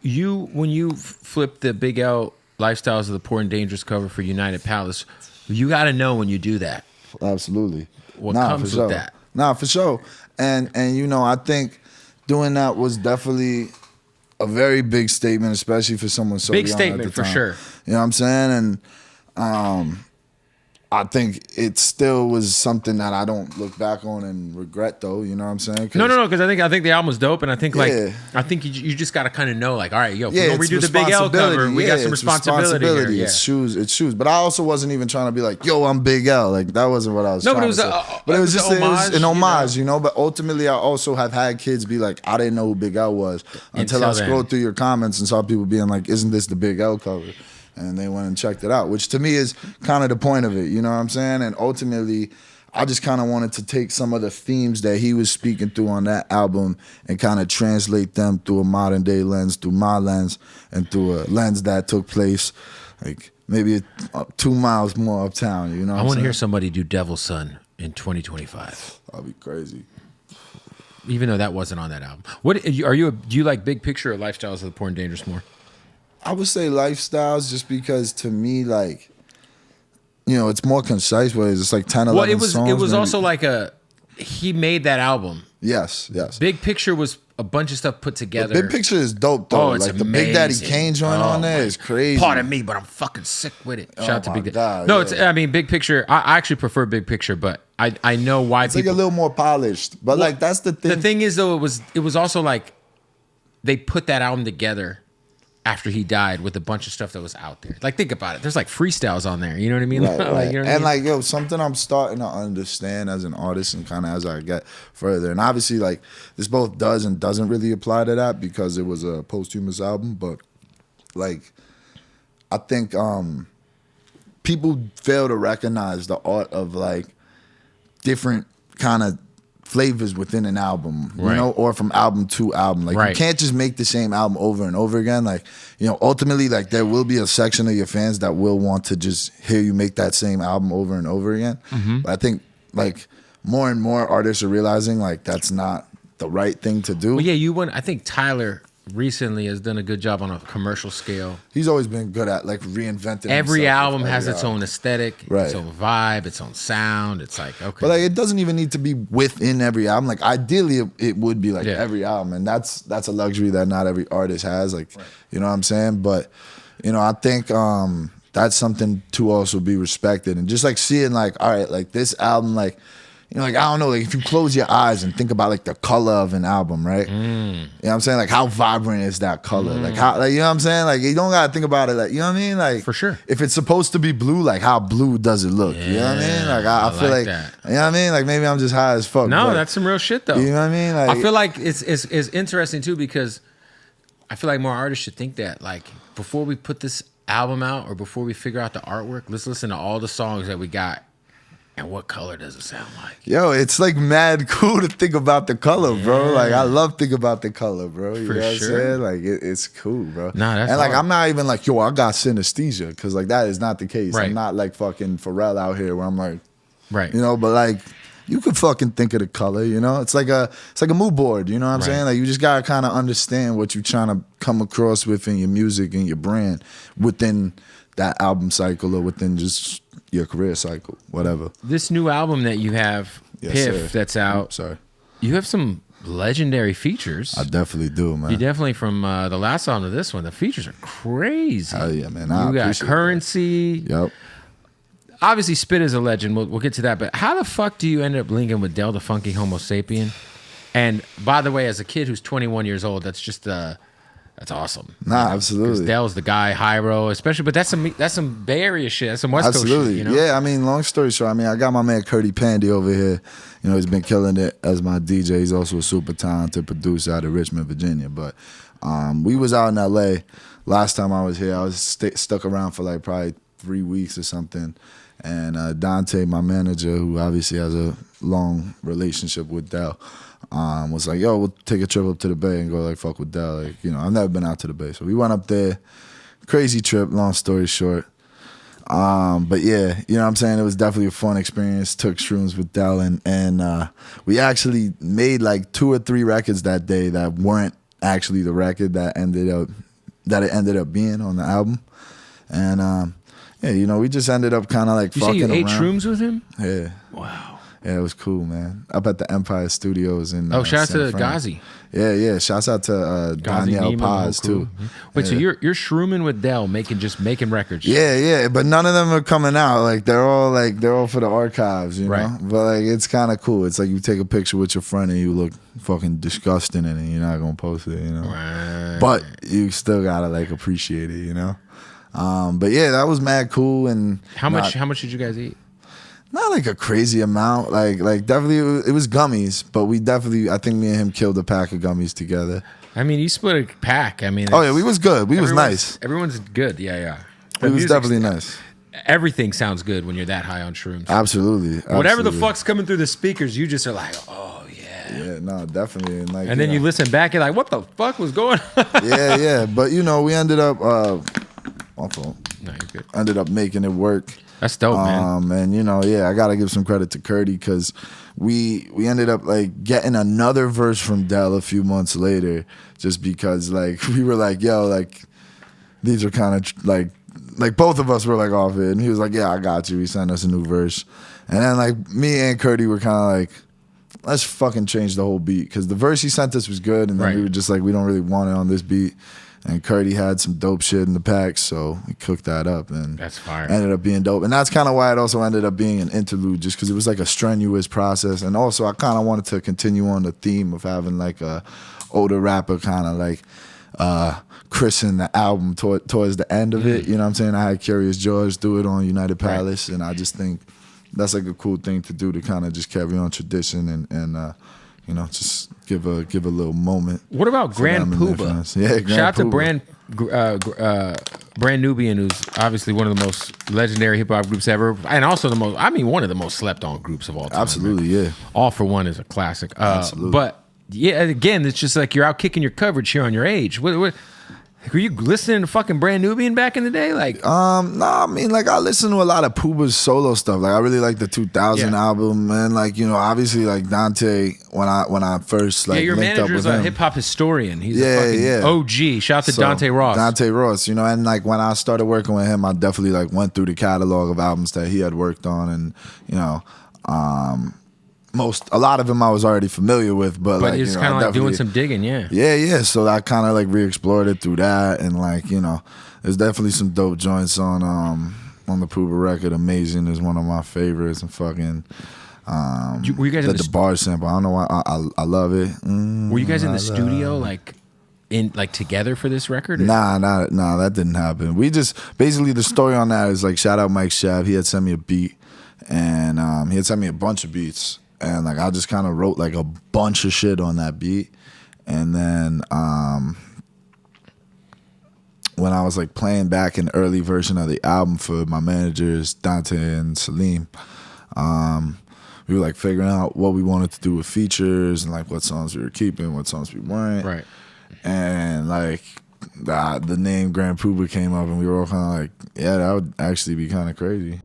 when you flip the Big L Lifestyles of the Poor and Dangerous cover for United Palace, you got to know when you do that. Absolutely. What comes with that? Nah, for sure. And you know, I think doing that was definitely a very big statement, especially for someone so big young statement at the time. for sure. You know what I'm saying? And I think it still was something that I don't look back on and regret, though. You know what I'm saying? No, because I think the album's dope, and I think Yeah. I think you just got to kind of know, like, all right, yo, if Yeah, we're gonna redo the Big L cover, we got some responsibility here. Yeah. It's shoes. But I also wasn't even trying to be like, yo, I'm Big L. Like, that wasn't what I was trying to say. But it was just an homage, you know? But ultimately, I also have had kids be like, I didn't know who Big L was until I scrolled through your comments and saw people being like, isn't this the Big L cover? And they went and checked it out, which to me is kind of the point of it, you know what I'm saying? And ultimately, I just kind of wanted to take some of the themes that he was speaking through on that album and kind of translate them through a modern day lens, through my lens, and through a lens that took place like maybe 2 miles more uptown, you know what I want to hear somebody do Devil's Son in 2025. That'll be crazy. Even though that wasn't on that album. Do you like Big Picture or Lifestyles of the Poor and Dangerous more? I would say Lifestyles, just because to me, like, you know, it's more concise, whereas it's like 10, 11 songs. It was maybe. also like he made that album. Yes. Big Picture was a bunch of stuff put together. Big Picture is dope, though. Oh, it's like amazing. The Big Daddy Kane joint on there is crazy. Pardon me, but I'm fucking sick with it. Shout out to Big Daddy. God, no, yeah. Big Picture. I actually prefer Big Picture, but I know why it's people. It's like a little more polished, but like that's the thing. The thing is, though, it was also like they put that album together after he died with a bunch of stuff that was out there. Like, think about it. There's like freestyles on there. You know what I mean? Right, like, right. You know what and I mean? like, yo, something I'm starting to understand as an artist and kind of as I get further. And obviously, like, this both does and doesn't really apply to that because it was a posthumous album. But, like, I think people fail to recognize the art of, like, different kind of flavors within an album, you know, or from album to album. Like, you can't just make the same album over and over again. Like, you know, ultimately, like, there will be a section of your fans that will want to just hear you make that same album over and over again. But I think, like, more and more artists are realizing, like, that's not the right thing to do. Well, yeah, I think Tyler recently has done a good job on a commercial scale. He's always been good at, like, reinventing every album himself. has its own aesthetic, its own vibe, its own sound. It's like, okay. But like, it doesn't even need to be within every album. Like, ideally it would be like every album, and that's a luxury that not every artist has. Like, you know what I'm saying? But, you know, I think that's something to also be respected, and just like seeing, like, all right, like, this album, like, you know, like, I don't know, like, if you close your eyes and think about, like, the color of an album, right? You know what I'm saying? Like, how vibrant is that color? Like, how, like, you know what I'm saying? Like, you don't gotta think about it, like, you know what I mean? Like, for sure. If it's supposed to be blue, like, how blue does it look? You know what I mean? Like, I feel like that. You know what I mean? Like, maybe I'm just high as fuck. No, that's some real shit, though. You know what I mean? Like, I feel like it's interesting, too, because I feel like more artists should think that, like, before we put this album out or before we figure out the artwork, let's listen to all the songs that we got. And what color does it sound like? Yo, it's like mad cool to think about the color, bro. Like, I love thinking about the color, bro. You know what I'm saying? Like, it's cool, bro. Nah, that's and like, hard. I'm not even like, yo, I got synesthesia, because like that is not the case. I'm not like fucking Pharrell out here where I'm like, you know, but like, you could fucking think of the color, you know? It's like a mood board, you know what I'm saying? Like, you just gotta kind of understand what you're trying to come across with in your music and your brand within that album cycle or within just your career cycle, whatever. This new album that you have, Piff, that's out. Sorry. You have some legendary features. I definitely do, man. You definitely, from the last album to this one, the features are crazy. Hell yeah, man. You got Currency. That. Yep. Obviously, Spit is a legend. We'll get to that. But how the fuck do you end up linking with Del the Funky Homo Sapien? And by the way, as a kid who's 21 years old, that's just that's awesome. Nah, absolutely. Because Del's the guy, Hyro, especially. But that's some Bay Area shit. That's some West Coast shit. You know? Yeah, I mean, long story short, I mean, I got my man Curdy Pandy over here. You know, he's been killing it as my DJ. He's also a super talented producer out of Richmond, Virginia. But we was out in L.A. last time I was here. I was stuck around for like probably 3 weeks or something. And Dante, my manager, who obviously has a long relationship with Del, was like, yo, we'll take a trip up to the Bay and go like fuck with Del. Like, you know, I've never been out to the Bay. So we went up there. Crazy trip, long story short. But yeah, you know what I'm saying? It was definitely a fun experience. Took shrooms with Del, and we actually made like 2 or 3 records that day that weren't actually the record that ended up that it ended up being on the album. And yeah, you know, we just ended up kind of like You fucking say you ate around. shrooms with him? Yeah. Wow. Yeah, it was cool, man. Up at the Empire Studios in Oh, shout out San to Fran. Ghazi. Yeah. Shouts out to Danielle Neiman, Paz cool. too. Wait, so Yeah. you're shrooming with Dell, making records? Yeah, but none of them are coming out. Like they're all for the archives, you know. Right. But like it's kind of cool. It's like you take a picture with your friend and you look fucking disgusting in it. You're not gonna post it, you know. Right. But you still gotta like appreciate it, you know. But yeah, that was mad cool. And How much did you guys eat? Not like a crazy amount. Like definitely it was gummies. But I think me and him killed a pack of gummies together. I mean, you split a pack. I mean, Oh yeah, we was good. We was nice. Everyone's good. Yeah. It was definitely nice. Everything sounds good when you're that high on shrooms. Absolutely. Whatever the fuck's coming through the speakers, you just are like, oh yeah. Yeah, no, definitely. And like, And then you listen back, you're like, what the fuck was going on? yeah. But you know, we ended up my fault. No, you're good. Ended up making it work. That's dope, man. And you know, yeah, I gotta give some credit to Curdy because we ended up like getting another verse from Dell a few months later, just because like we were like, yo, like these are kind of like both of us were like off it, and he was like, yeah, I got you. He sent us a new verse, and then like me and Curdy were kind of like, let's fucking change the whole beat because the verse he sent us was good, and then we were just like, we don't really want it on this beat. And Curdy had some dope shit in the pack, so we cooked that up, and that's fire. Ended up being dope, and that's kind of why it also ended up being an interlude, just because it was like a strenuous process, and also I kind of wanted to continue on the theme of having like a older rapper kind of like christen the album towards the end of it. You know what I'm saying? I had Curious George do it on United Palace, and I just think that's like a cool thing to do to kind of just carry on tradition and you know, just give a little moment. What about Grand Puba? Yeah, Shout out to Brand Nubian, who's obviously one of the most legendary hip hop groups ever, and also one of the most slept on groups of all time. Absolutely, man. yeah. All for One is a classic. Absolutely. But yeah, again, it's just like you're out kicking your coverage here on your age. What were you listening to fucking Brand Nubian back in the day? Like, no, I mean, like I listen to a lot of Puba's solo stuff. Like I really like the 2000 album, and like, you know, obviously like Dante when I first like your linked up manager's with him. a hip hop historian. He's a fucking OG. Shout out to Dante Ross. Dante Ross, you know, and like when I started working with him, I definitely like went through the catalog of albums that he had worked on, and you know, a lot of them I was already familiar with, but like, it's kind of like doing some digging, yeah. So I kind of like re-explored it through that, and like, you know, there's definitely some dope joints on the Puba record. Amazing is one of my favorites, and fucking were you guys in the bar sample? I don't know why I love it. Were you guys in the studio like together for this record? Or? Nah, that didn't happen. We just basically the story on that is like shout out Mike Shav. He had sent me a beat, and he had sent me a bunch of beats. And like I just kind of wrote like a bunch of shit on that beat, and then when I was like playing back an early version of the album for my managers Dante and Salim, we were like figuring out what we wanted to do with features and like what songs we were keeping, what songs we weren't. Right. And like the name Grand Puba came up, and we were all kind of like, yeah, that would actually be kind of crazy.